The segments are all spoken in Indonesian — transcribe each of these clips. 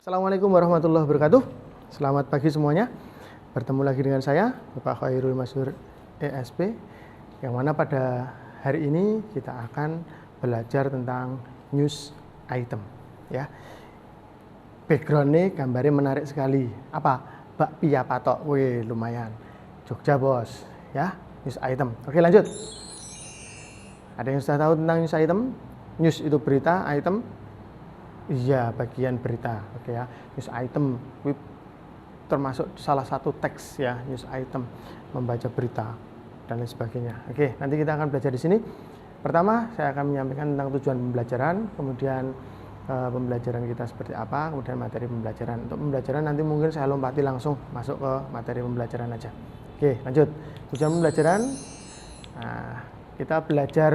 Assalamualaikum warahmatullahi wabarakatuh. Selamat pagi semuanya. Bertemu lagi dengan saya, Bapak Khairul Masur ESP, yang mana pada hari ini kita akan belajar tentang news item. Ya, backgroundnya gambarnya menarik sekali. Apa? Bakpia patok. Wih, lumayan. Jogja bos. Ya, news item. Oke, lanjut. Ada yang sudah tahu tentang news item? News itu berita, item iya, bagian berita. Oke ya, news item termasuk salah satu teks ya, news item, membaca berita dan lain sebagainya. Oke, nanti kita akan belajar di sini. Pertama, saya akan menyampaikan tentang tujuan pembelajaran, kemudian pembelajaran kita seperti apa, kemudian materi pembelajaran. Untuk pembelajaran nanti mungkin saya lompati langsung masuk ke materi pembelajaran aja. Oke, lanjut. Tujuan pembelajaran, nah, kita belajar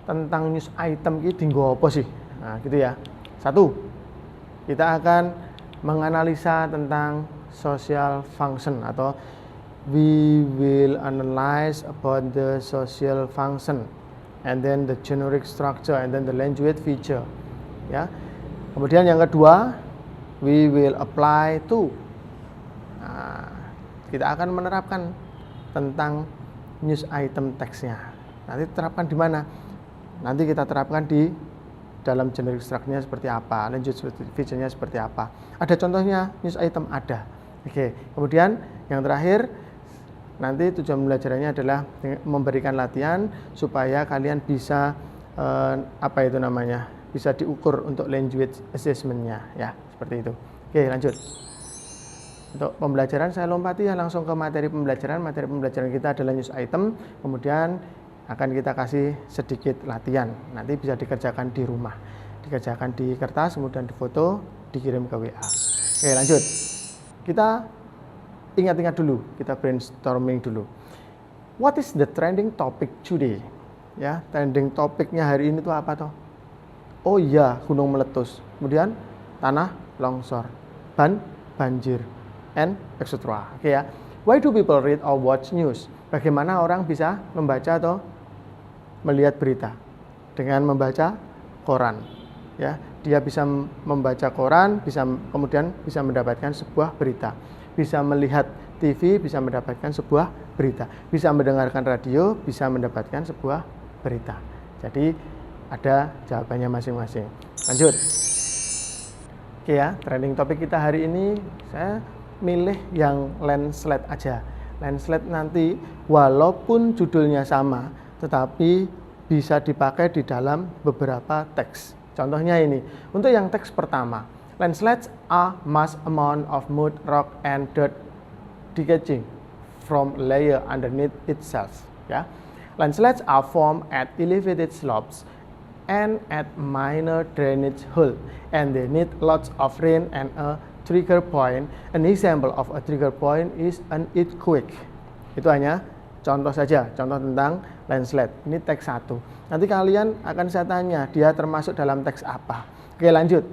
tentang news item ini tinggal apa sih? Nah, gitu ya. Satu, kita akan menganalisa tentang social function, atau we will analyze about the social function and then the generic structure and then the language feature. Ya. Kemudian yang kedua, we will apply to. Nah, kita akan menerapkan tentang news item teksnya. Nanti terapkan di mana? Nanti kita terapkan di dalam generic structure-nya seperti apa, lanjut feature-nya seperti apa. Ada contohnya news item, ada. Oke. Kemudian yang terakhir, nanti tujuan pembelajarannya adalah memberikan latihan supaya kalian bisa bisa diukur untuk language assessment-nya ya, seperti itu. Oke, lanjut. Untuk pembelajaran saya lompati ya langsung ke materi pembelajaran. Materi pembelajaran kita adalah news item, kemudian akan kita kasih sedikit latihan, nanti bisa dikerjakan di rumah, dikerjakan di kertas, kemudian difoto, dikirim ke WA. Oke, lanjut. Kita ingat-ingat dulu, kita brainstorming dulu. What is the trending topic today? Ya, trending topiknya hari ini tuh apa toh? Oh iya, gunung meletus, kemudian tanah longsor, banjir, and etc. Oke ya. Why do people read or watch news? Bagaimana orang bisa membaca atau melihat berita? Dengan membaca koran. Ya, dia bisa membaca koran, kemudian bisa mendapatkan sebuah berita. Bisa melihat TV, bisa mendapatkan sebuah berita. Bisa mendengarkan radio, bisa mendapatkan sebuah berita. Jadi ada jawabannya masing-masing. Lanjut. Oke ya, trending topik kita hari ini saya milih yang landslide aja. Landslide nanti walaupun judulnya sama, tetapi bisa dipakai di dalam beberapa teks. Contohnya ini, untuk yang teks pertama, landslides are mass amount of mud, rock, and dirt decaying from layer underneath itself. Ya, landslides are formed at elevated slopes and at minor drainage hole, and they need lots of rain and a trigger point. An example of a trigger point is an earthquake. Itu hanya contoh saja, contoh tentang landslide. Ini teks 1. Nanti kalian akan saya tanya, dia termasuk dalam teks apa. Oke, lanjut.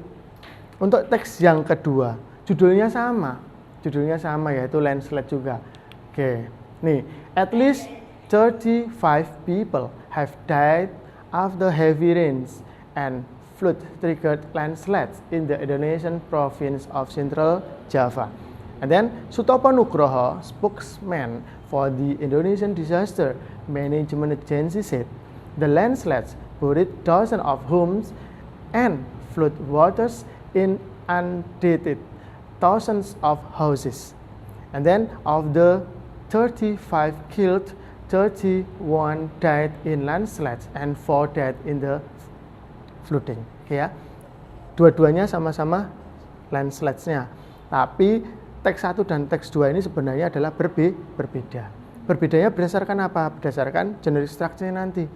Untuk teks yang kedua, judulnya sama yaitu landslide juga. Oke, nih, at least 35 people have died after heavy rains and flood triggered landslides in the Indonesian province of Central Java. And then Sutopo Nugroho, spokesman for the Indonesian Disaster Management Agency, said the landslides buried dozens of homes and flood waters inundated thousands of houses. And then of the 35 killed, 31 died in landslides and 4 died in the flooding. Oke ya. Dua-duanya sama-sama landslides-nya. Tapi teks 1 dan teks 2 ini sebenarnya adalah berbeda. Berbedanya berdasarkan apa? Berdasarkan generic structure-nya nanti.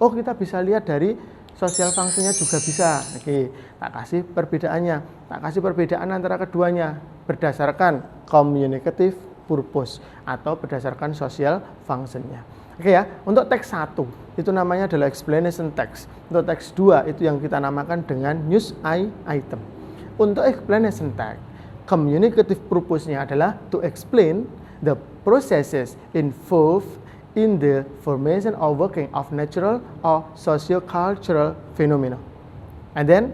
Oh, kita bisa lihat dari social function-nya juga bisa. Oke, tak kasih perbedaannya. Tak kasih perbedaan antara keduanya berdasarkan communicative purpose atau berdasarkan social function-nya. Oke ya, untuk teks 1 itu namanya adalah explanation text. Untuk teks 2 itu yang kita namakan dengan news item. Untuk explanation text, communicative purpose-nya adalah to explain the processes involved in the formation or working of natural or socio-cultural phenomena. And then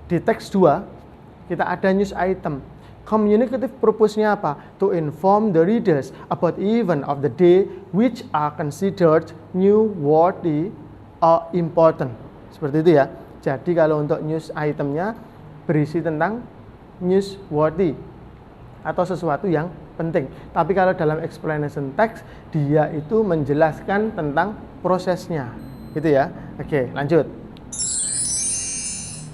di teks 2 kita ada news item. Communicative purpose-nya apa? To inform the readers about event of the day which are considered newsworthy or important. Seperti itu ya. Jadi kalau untuk news itemnya berisi tentang newsworthy atau sesuatu yang penting. Tapi kalau dalam explanation text dia itu menjelaskan tentang prosesnya. Gitu ya. Oke, lanjut.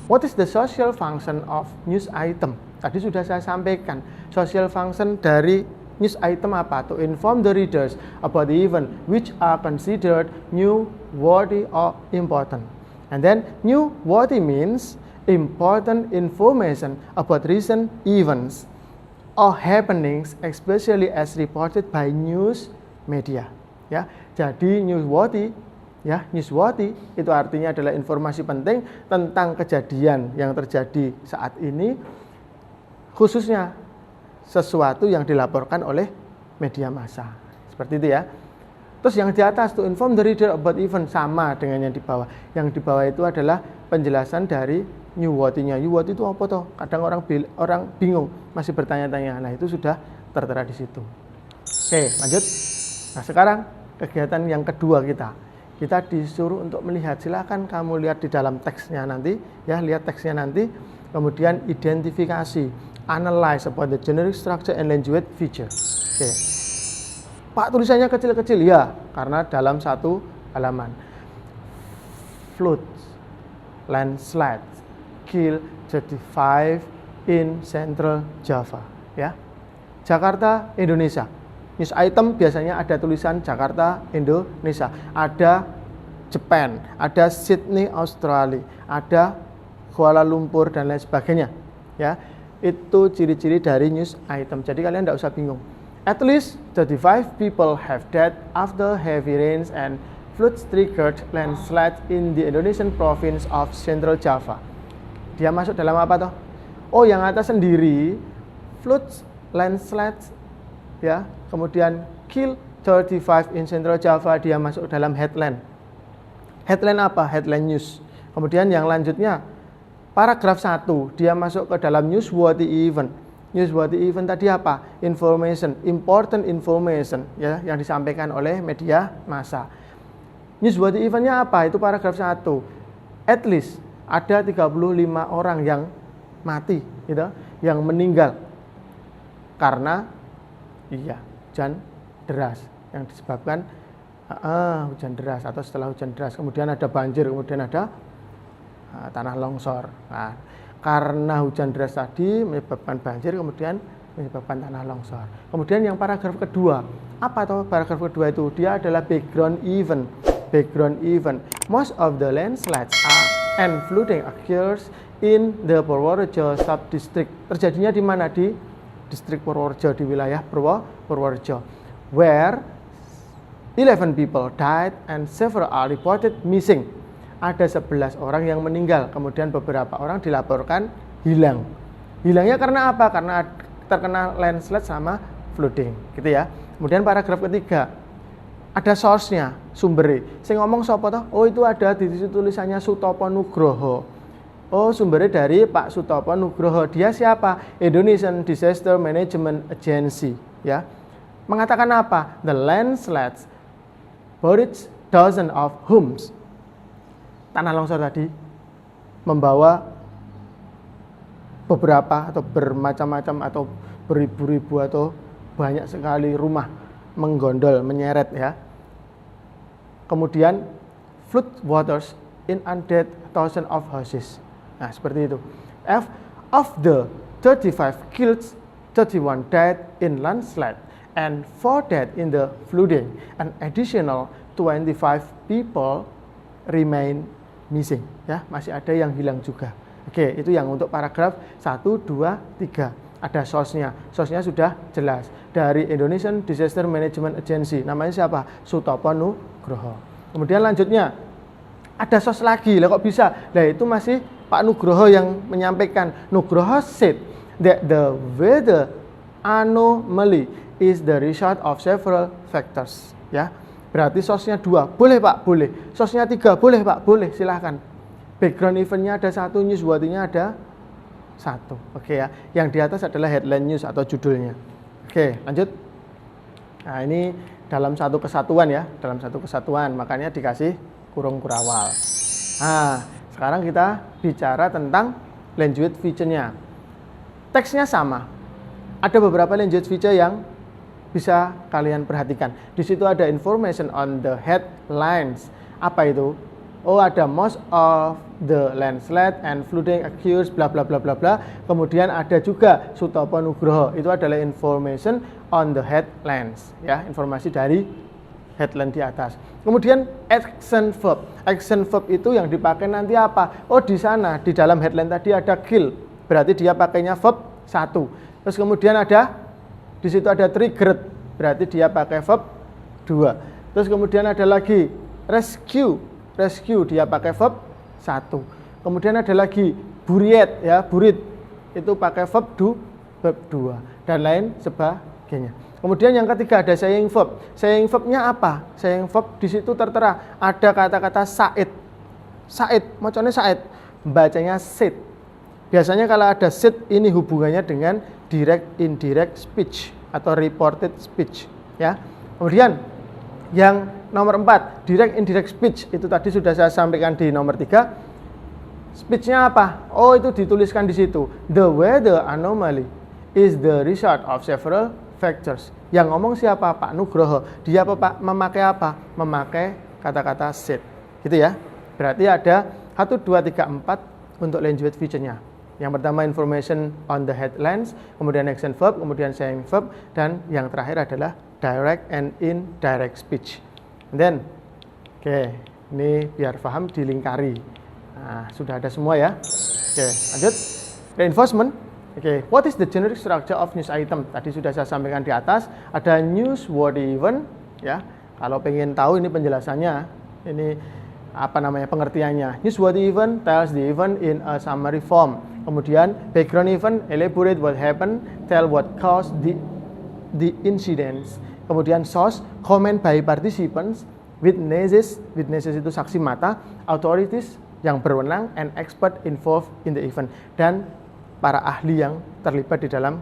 What is the social function of news item? Tadi sudah saya sampaikan. Social function dari news item apa? To inform the readers about the event which are considered newsworthy or important. And then newsworthy means important information about recent events or happenings, especially as reported by news media. Ya, jadi newsworthy, ya, newsworthy itu artinya adalah informasi penting tentang kejadian yang terjadi saat ini, khususnya sesuatu yang dilaporkan oleh media massa. Seperti itu ya. Terus yang di atas, to inform the reader about event, sama dengan yang di bawah. Yang di bawah itu adalah penjelasan dari newsworthy-nya. Newsworthy itu apa toh? Kadang orang bingung, masih bertanya-tanya. Nah, itu sudah tertera di situ. Oke, lanjut. Nah, sekarang kegiatan yang kedua kita disuruh untuk melihat. Silakan kamu lihat di dalam teksnya nanti, ya, lihat teksnya nanti. Kemudian identifikasi, analyze about the generic structure and language feature. Oke. Pak, tulisannya kecil-kecil, ya, karena dalam satu halaman. Flood, landslide, kill 35 in Central Java, ya. Jakarta, Indonesia. News item biasanya ada tulisan Jakarta, Indonesia. Ada Jepang, ada Sydney, Australia, ada Kuala Lumpur dan lain sebagainya, ya. Itu ciri-ciri dari news item. Jadi kalian tidak usah bingung. At least 35 people have died after heavy rains and floods triggered landslides in the Indonesian province of Central Java. Dia masuk dalam apa toh? Oh, yang atas sendiri floods, landslides, ya. Kemudian kill 35 in Central Java, dia masuk dalam headline. Headline apa? Headline news. Kemudian yang lanjutnya paragraf 1, dia masuk ke dalam newsworthy event. Newsworthy event tadi apa? Information, important information, ya, yang disampaikan oleh media massa. Newsworthy eventnya apa? Itu paragraf 1. At least ada 35 orang yang mati, gitu, yang meninggal karena hujan deras yang disebabkan hujan deras atau setelah hujan deras. Kemudian ada banjir, kemudian ada tanah longsor. Nah, karena hujan deras tadi menyebabkan banjir, kemudian menyebabkan tanah longsor. Kemudian yang paragraf kedua, apa toh paragraf kedua itu? Dia adalah background event. Background event. Most of the landslides and flooding occurs in the Purworejo sub-district. Terjadinya di mana? Di distrik Purworejo, di wilayah Purworejo, where 11 people died and several are reported missing. Ada 11 orang yang meninggal, kemudian beberapa orang dilaporkan hilang. Hilangnya karena apa? Karena terkena landslide sama flooding, gitu ya. Kemudian paragraf ketiga, ada source-nya, sumbernya. Saya ngomong siapa toh? Oh, itu ada di situ tulisannya Sutopo Nugroho. Oh, sumbernya dari Pak Sutopo Nugroho. Dia siapa? Indonesian Disaster Management Agency, ya. Mengatakan apa? The landslides buried dozens of homes. Tanah longsor tadi membawa beberapa atau bermacam-macam atau beribu-ribu atau banyak sekali rumah menggondol, menyeret, ya. Kemudian flood waters inundate thousands of houses. Nah, seperti itu. Of the 35 killed, 31 died in landslide and 4 died in the flooding. An additional 25 people remain missing, ya, masih ada yang hilang juga. Oke, itu yang untuk paragraf 1, 2, 3. Ada source-nya. Source-nya sudah jelas. Dari Indonesian Disaster Management Agency. Namanya siapa? Sutopo Nugroho. Kemudian lanjutnya, ada source lagi. Lah kok bisa? Nah, itu masih Pak Nugroho yang menyampaikan. Nugroho said that the weather anomaly is the result of several factors, ya. Berarti source-nya 2, boleh Pak, boleh. Source-nya 3, boleh Pak, boleh, silahkan. Background event-nya ada 1, newsworthy-nya ada 1. Oke ya. Yang di atas adalah headline news atau judulnya. Oke, lanjut. Nah, ini dalam satu kesatuan ya, dalam satu kesatuan, makanya dikasih kurung kurawal. Nah, sekarang kita bicara tentang language feature-nya. Teksnya sama. Ada beberapa language feature yang bisa kalian perhatikan. Di situ ada information on the headlines. Apa itu? Oh, ada most of the landslide and flooding occurs bla bla bla bla bla. Kemudian ada juga Sutopo Nugroho. Itu adalah information on the headlines, ya, informasi dari headline di atas. Kemudian action verb. Action verb itu yang dipakai nanti apa? Oh, di sana di dalam headline tadi ada kill. Berarti dia pakainya verb 1. Terus kemudian ada di situ ada triggered. Berarti dia pakai verb 2. Terus kemudian ada lagi rescue. Rescue dia pakai verb 1. Kemudian ada lagi buried ya, buried itu pakai verb 2 dan lain sebagainya. Kemudian yang ketiga ada saying verb. Saying verbnya apa? Saying verb di situ tertera ada kata-kata said. Said, macamnya said, bacanya said. Biasanya kalau ada said ini hubungannya dengan direct indirect speech atau reported speech ya. Kemudian yang nomor 4, direct indirect speech, itu tadi sudah saya sampaikan di nomor 3. Speech-nya apa? Oh, itu dituliskan di situ. The weather anomaly is the result of several factors. Yang ngomong siapa? Pak Nugroho. Dia memakai apa? Memakai kata-kata said. Gitu ya. Berarti ada 1, 2, 3, 4 untuk language feature-nya. Yang pertama information on the headlines, kemudian action verb, kemudian saying verb, dan yang terakhir adalah direct and indirect speech. And then, oke, ini biar paham dilingkari. Nah, sudah ada semua ya. Oke, lanjut. Reinforcement. Oke, what is the generic structure of news item? Tadi sudah saya sampaikan di atas. Ada newsworthy event, ya. Kalau pengen tahu ini penjelasannya, ini apa namanya pengertiannya. Newsworthy event tells the event in a summary form. Kemudian background event elaborate what happened, tell what caused the incidents. Kemudian source, comment by participants, witnesses itu saksi mata, authorities yang berwenang, and expert involved in the event, dan para ahli yang terlibat di dalam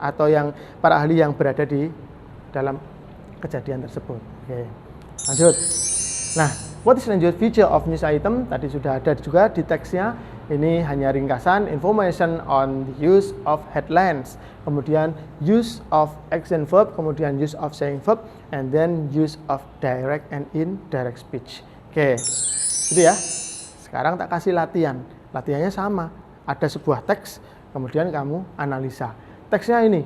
atau yang para ahli yang berada di dalam kejadian tersebut. Oke, lanjut. Nah, what is language feature of news item? Tadi sudah ada juga di teksnya. Ini hanya ringkasan information on the use of headlines, kemudian use of action verb, kemudian use of saying verb, and then use of direct and indirect speech. Oke, itu ya. Sekarang tak kasih latihan. Latihannya sama. Ada sebuah teks, kemudian kamu analisa. Teksnya ini,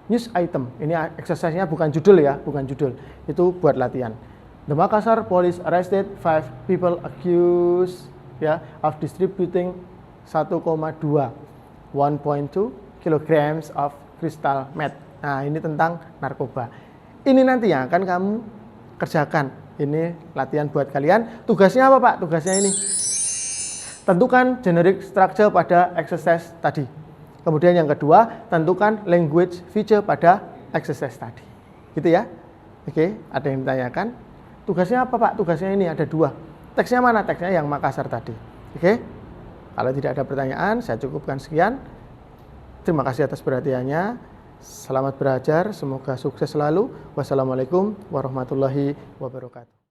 news item. Ini exercise-nya bukan judul ya, bukan judul. Itu buat latihan. The Makassar police arrested 5 people accused ya of distributing 1,2 kilograms of crystal meth. Nah, ini tentang narkoba. Ini nanti yang akan kamu kerjakan. Ini latihan buat kalian. Tugasnya apa, Pak? Tugasnya ini. Tentukan generic structure pada exercise tadi. Kemudian yang kedua, tentukan language feature pada exercise tadi. Gitu ya. Oke, ada yang ditanyakan? Tugasnya apa, Pak? Tugasnya ini ada 2. Teksnya mana? Teksnya yang Makassar tadi. Oke? Kalau tidak ada pertanyaan, saya cukupkan sekian. Terima kasih atas perhatiannya. Selamat belajar, semoga sukses selalu. Wassalamualaikum warahmatullahi wabarakatuh.